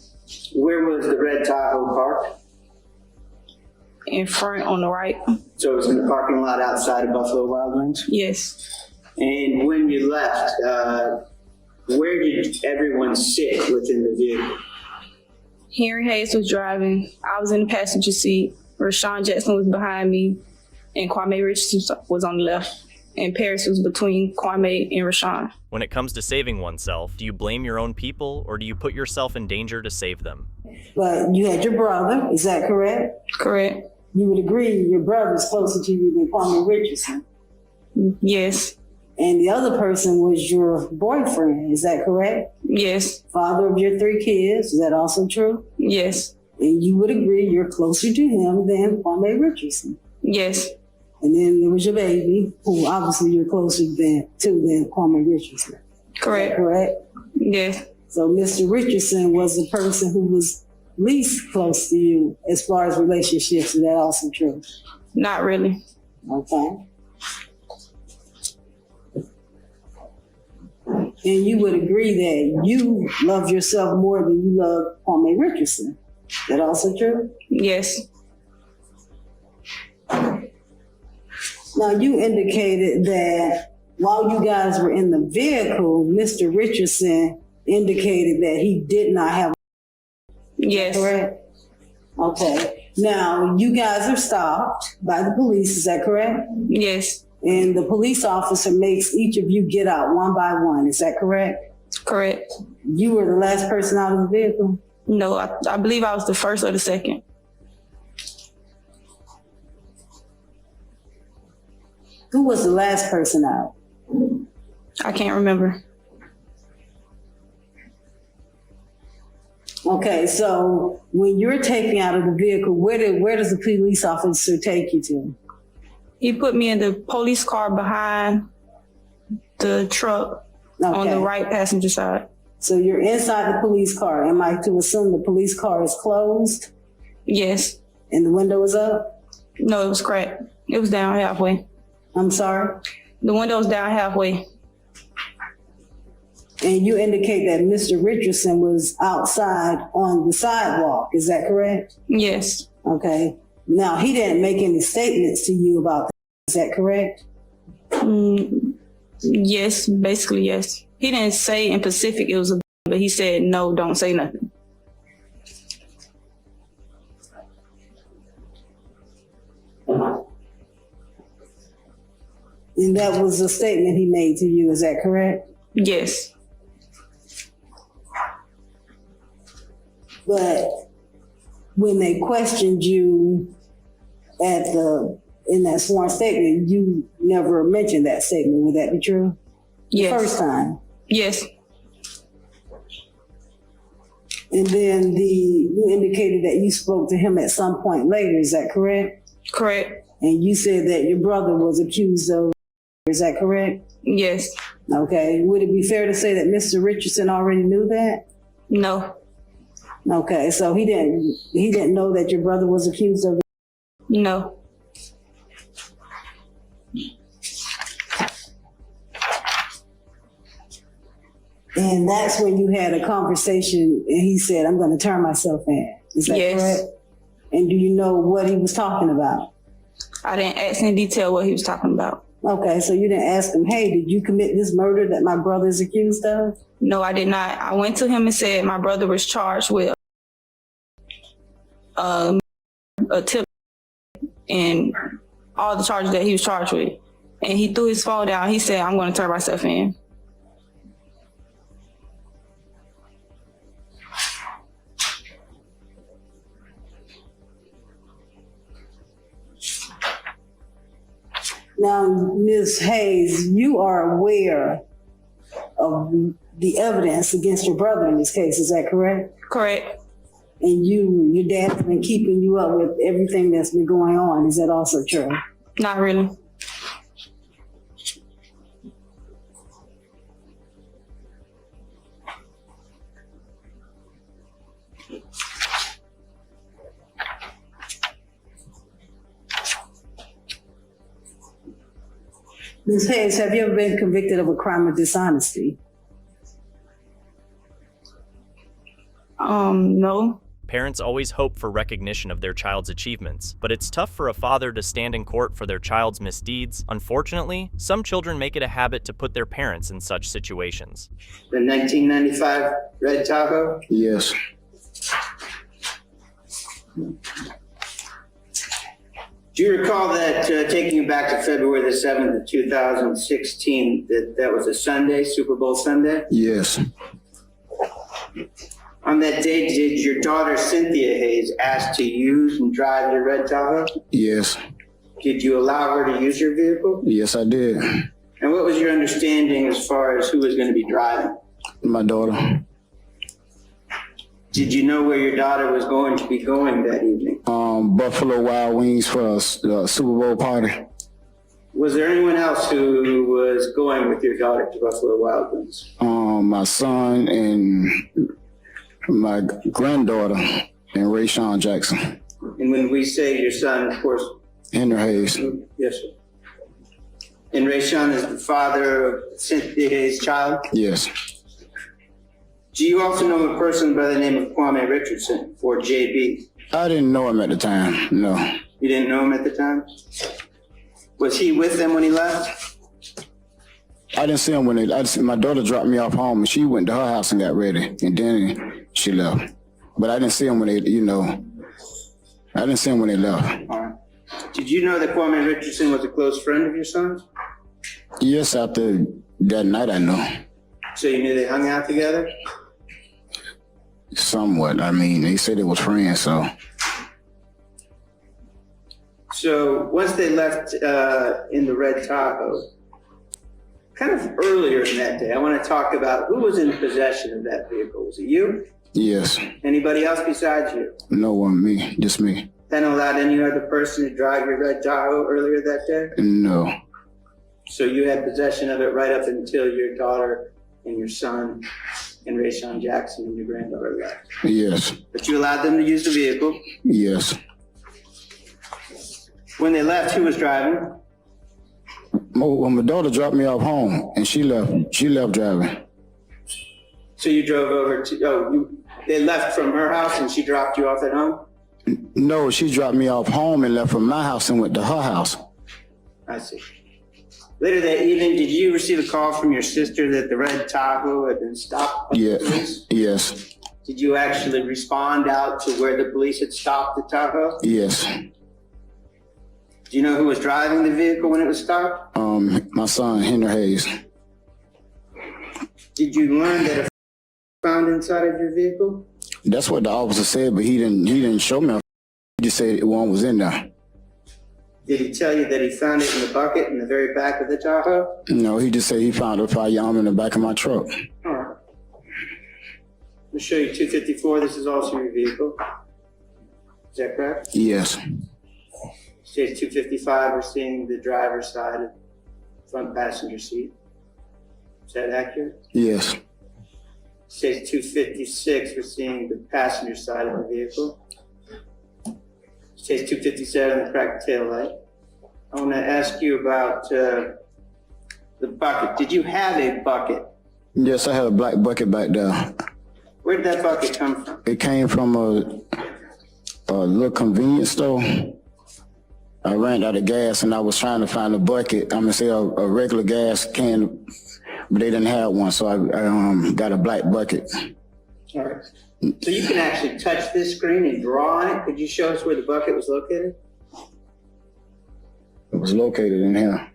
Where was the red Tahoe parked? In front on the right. So it was in the parking lot outside of Buffalo Wild Wings? Yes. And when you left, where did everyone sit within the vehicle? Henry Hayes was driving. I was in the passenger seat. Rashawn Jackson was behind me, and Kwame Richardson was on the left. And Paris was between Kwame and Rashawn. When it comes to saving oneself, do you blame your own people, or do you put yourself in danger to save them? But you had your brother, is that correct? Correct. You would agree your brother's closer to you than Kwame Richardson? Yes. And the other person was your boyfriend, is that correct? Yes. Father of your 3 kids, is that also true? Yes. And you would agree you're closer to him than Kwame Richardson? Yes. And then there was your baby, who obviously you're closer than Kwame Richardson. Correct. Correct? Yes. So Mr. Richardson was the person who was least close to you as far as relationships. Is that also true? Not really. Okay. And you would agree that you love yourself more than you love Kwame Richardson. Is that also true? Yes. Now, you indicated that while you guys were in the vehicle, Mr. Richardson indicated that he did not have. Yes. Correct? Okay. Now, you guys are stopped by the police, is that correct? Yes. And the police officer makes each of you get out one by one, is that correct? Correct. You were the last person out of the vehicle? No, I believe I was the first or the second. Who was the last person out? I can't remember. Okay, so when you're taken out of the vehicle, where does the police officer take you to? He put me in the police car behind the truck on the right passenger side. So you're inside the police car. Am I to assume the police car is closed? Yes. And the window is up? No, it was cracked. It was down halfway. I'm sorry? The window was down halfway. And you indicate that Mr. Richardson was outside on the sidewalk, is that correct? Yes. Okay. Now, he didn't make any statements to you about that, is that correct? Yes, basically yes. He didn't say in Pacific it was a, but he said, no, don't say nothing. And that was a statement he made to you, is that correct? Yes. But when they questioned you in that sworn statement, you never mentioned that statement. Would that be true? Yes. The first time? Yes. And then you indicated that you spoke to him at some point later, is that correct? Correct. And you said that your brother was accused of, is that correct? Yes. Okay. Would it be fair to say that Mr. Richardson already knew that? No. Okay, so he didn't know that your brother was accused of? No. And that's when you had a conversation and he said, I'm going to turn myself in. Is that correct? And do you know what he was talking about? I didn't ask in detail what he was talking about. Okay, so you didn't ask him, hey, did you commit this murder that my brother is accused of? No, I did not. I went to him and said my brother was charged with a tip and all the charges that he was charged with. And he threw his phone down. He said, I'm going to turn myself in. Now, Ms. Hayes, you are aware of the evidence against your brother in this case, is that correct? Correct. And your dad's been keeping you up with everything that's been going on, is that also true? Not really. Ms. Hayes, have you ever been convicted of a crime of dishonesty? No. Parents always hope for recognition of their child's achievements, but it's tough for a father to stand in court for their child's misdeeds. Unfortunately, some children make it a habit to put their parents in such situations. The 1995 red Tahoe? Yes. Do you recall that, taking you back to February the 7th of 2016, that was a Sunday, Super Bowl Sunday? Yes. On that day, did your daughter Cynthia Hayes ask to use and drive your red Tahoe? Yes. Did you allow her to use your vehicle? Yes, I did. And what was your understanding as far as who was going to be driving? My daughter. Did you know where your daughter was going to be going that evening? Buffalo Wild Wings for a Super Bowl party. Was there anyone else who was going with your daughter to Buffalo Wild Wings? My son and my granddaughter and Rayshawn Jackson. And when we say your son, of course. Henry Hayes. Yes, sir. And Rayshawn is the father of Cynthia Hayes' child? Yes. Do you also know a person by the name of Kwame Richardson, or JB? I didn't know him at the time, no. You didn't know him at the time? Was he with them when he left? I didn't see him when my daughter dropped me off home and she went to her house and got ready and then she left. But I didn't see him when I didn't see him when they left. All right. Did you know that Kwame Richardson was a close friend of your son's? Yes, after that night I know. So you knew they hung out together? Somewhat. I mean, they said they was friends, so. So once they left in the red Tahoe, kind of earlier in that day, I want to talk about who was in possession of that vehicle. Was it you? Yes. Anybody else besides you? No one, me, just me. Then allowed any other person to drive your red Tahoe earlier that day? No. So you had possession of it right up until your daughter and your son and Rayshawn Jackson and your granddaughter left? Yes. But you allowed them to use the vehicle? Yes. When they left, who was driving? When my daughter dropped me off home and she left driving. So you drove over to, they left from her house and she dropped you off at home? No, she dropped me off home and left from my house and went to her house. I see. Later that evening, did you receive a call from your sister that the red Tahoe had been stopped by the police? Yes. Did you actually respond out to where the police had stopped the Tahoe? Yes. Do you know who was driving the vehicle when it was stopped? My son, Henry Hayes. Did you learn that a found inside of your vehicle? That's what the officer said, but he didn't show me. He just said one was in there. Did he tell you that he found it in the bucket in the very back of the Tahoe? No, he just said he found a firearm in the back of my truck. All right. Let me show you 254. This is also your vehicle. Is that correct? Yes. Stage 255, we're seeing the driver's side of the front passenger seat. Is that accurate? Yes. Stage 256, we're seeing the passenger side of the vehicle. Stage 257, the cracked tail light. I want to ask you about the bucket. Did you have a bucket? Yes, I had a black bucket back there. Where did that bucket come from? It came from a little convenience store. I ran out of gas and I was trying to find a bucket. I'm gonna say a regular gas can, but they didn't have one, so I got a black bucket. All right. So you can actually touch this screen and draw on it. Could you show us where the bucket was located? It was located in here.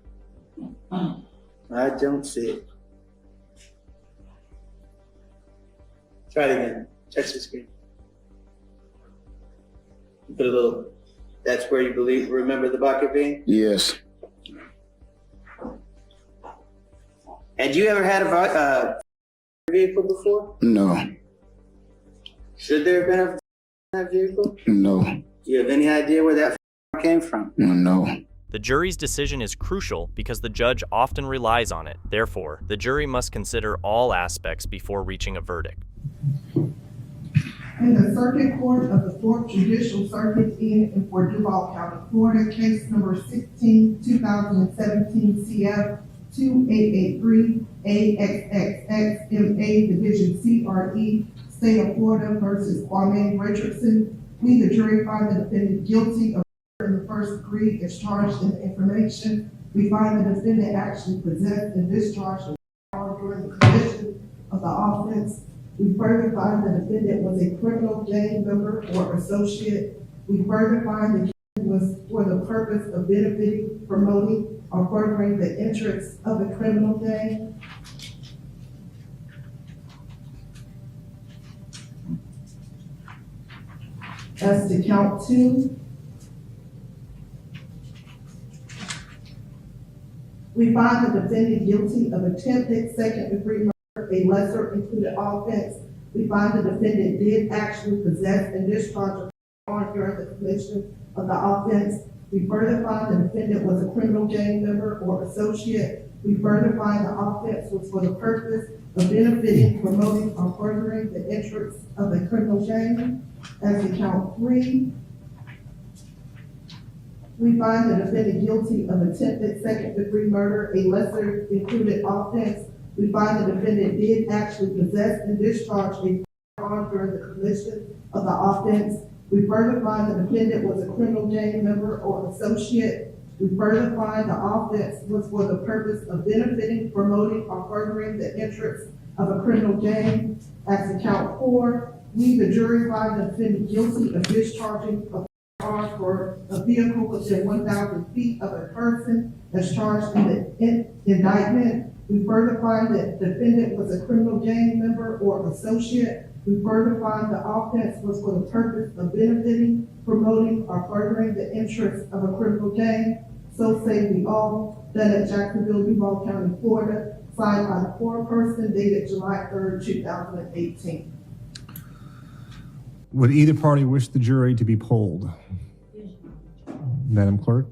I don't see it. Try it again. Touch the screen. Put a little. That's where you remember the bucket being? Yes. Had you ever had a vehicle before? No. Should there have been a that vehicle? No. Do you have any idea where that came from? No. The jury's decision is crucial because the judge often relies on it. Therefore, the jury must consider all aspects before reaching a verdict. In the Circuit Court of the 4th Judicial Circuit in and for Duval County, Florida, case number 16, 2017 CF 2883 AXXXMA Division CRE, State of Florida versus Kwame Richardson. We, the jury, find the defendant guilty of murder in the first degree as charged in the information. We find the defendant actually possessed and discharged a firearm during the commission of the offense. We further find the defendant was a criminal gang member or associate. We further find the killing was for the purpose of benefiting, promoting, or furthering the interests of a criminal gang. As to count 2, we find the defendant guilty of attempted second-degree murder, a lesser included offense. We find the defendant did actually possess and discharge a firearm during the commission of the offense. We further find the defendant was a criminal gang member or associate. We further find the offense was for the purpose of benefiting, promoting, or furthering the interests of a criminal gang. As to count 3, we find the defendant guilty of attempted second-degree murder, a lesser included offense. We find the defendant did actually possess and discharge a firearm during the commission of the offense. We further find the defendant was a criminal gang member or associate. We further find the offense was for the purpose of benefiting, promoting, or furthering the interests of a criminal gang. As to count 4, we, the jury, find the defendant guilty of discharging a firearm for a vehicle within 1,000 feet of a person as charged in the indictment. We further find that the defendant was a criminal gang member or associate. We further find the offense was for the purpose of benefiting, promoting, or furthering the interests of a criminal gang. So say we all. Done at Jacksonville, Duval County, Florida. Signed by the foreperson, dated July 3rd, 2018. Would either party wish the jury to be polled? Madam Clerk?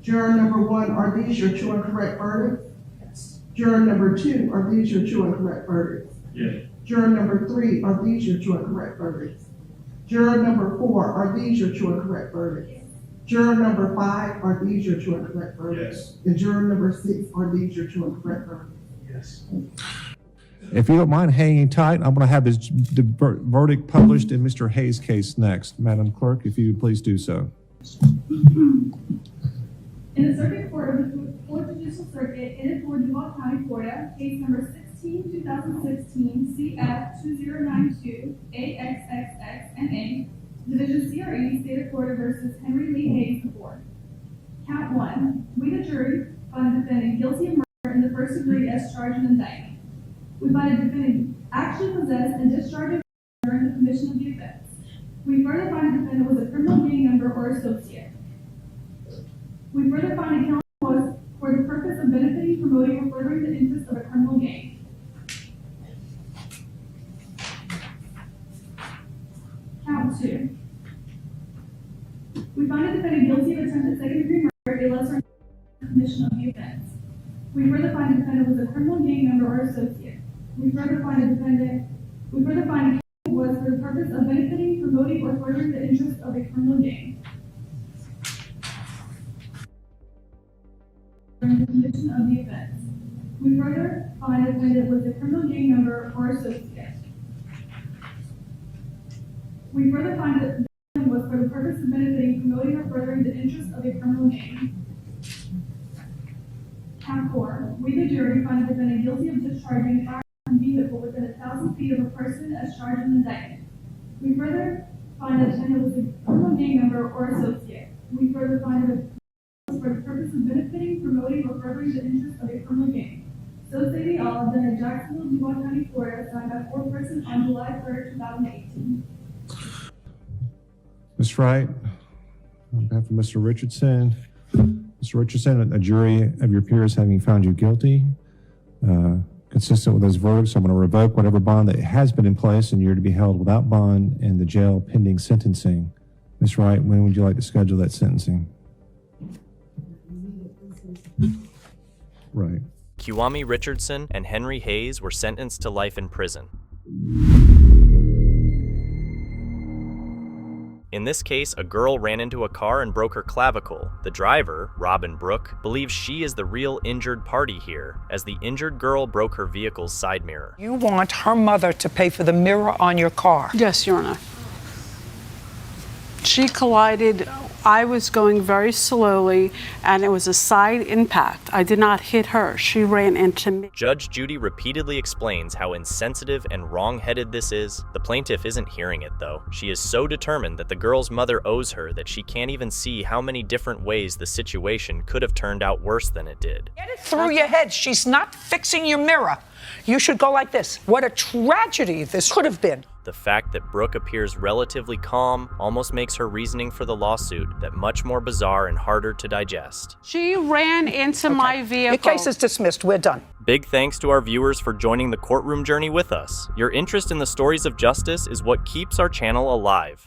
Juror number 1, are these your true and correct verdicts? Yes. Juror number 2, are these your true and correct verdicts? Yes. Juror number 3, are these your true and correct verdicts? Juror number 4, are these your true and correct verdicts? Yes. Juror number 5, are these your true and correct verdicts? Yes. And juror number 6, are these your true and correct verdicts? Yes. If you don't mind hanging tight, I'm going to have the verdict published in Mr. Hayes' case next. Madam Clerk, if you would please do so. In the Circuit Court of the 4th Judicial Circuit in and for Duval County, Florida, case number 16, 2016, CF 2092 AXXXMA, Division CRE, State of Florida versus Henry Lee Hayes, 2024. Count 1. We, the jury, find the defendant guilty of murder in the first degree as charged in the indictment. We find the defendant actually possessed and discharged during the commission of the offense. We further find the defendant was a criminal gang member or associate. We further find the count was for the purpose of benefiting, promoting, or furthering the interests of a criminal gang. Count 2. We find the defendant guilty of attempted second-degree murder, a lesser commission of the offense. We further find the defendant was a criminal gang member or associate. We further find the defendant was for the purpose of benefiting, promoting, or furthering the interests of a criminal gang. During the commission of the offense. We further find the defendant was a criminal gang member or associate. We further find that the defendant was for the purpose of benefiting, promoting, or furthering the interests of a criminal gang. Count 4. We, the jury, find the defendant guilty of discharging a firearm vehicle within 1,000 feet of a person as charged in the indictment. We further find that the defendant was a criminal gang member or associate. We further find that the defendant was for the purpose of benefiting, promoting, or furthering the interests of a criminal gang. So say the all, done in Jacksonville, Duval County, Florida, signed by 4 persons on July 3rd, 2018. Ms. Wright, on behalf of Mr. Richardson. Mr. Richardson, a jury of your peers having found you guilty, consistent with those verdicts, I'm going to revoke whatever bond that has been in place, and you're to be held without bond in the jail pending sentencing. Ms. Wright, when would you like to schedule that sentencing? Right. Kwame Richardson and Henry Hayes were sentenced to life in prison. In this case, a girl ran into a car and broke her clavicle. The driver, Robin Brooke, believes she is the real injured party here, as the injured girl broke her vehicle's side mirror. You want her mother to pay for the mirror on your car? Yes, Your Honor. She collided. I was going very slowly, and it was a side impact. I did not hit her. She ran into me. Judge Judy repeatedly explains how insensitive and wrong-headed this is. The plaintiff isn't hearing it, though. She is so determined that the girl's mother owes her that she can't even see how many different ways the situation could have turned out worse than it did. Get it through your head. She's not fixing your mirror. You should go like this. What a tragedy this could have been. The fact that Brooke appears relatively calm almost makes her reasoning for the lawsuit that much more bizarre and harder to digest. She ran into my vehicle. Your case is dismissed. We're done. Big thanks to our viewers for joining the courtroom journey with us. Your interest in the stories of justice is what keeps our channel alive.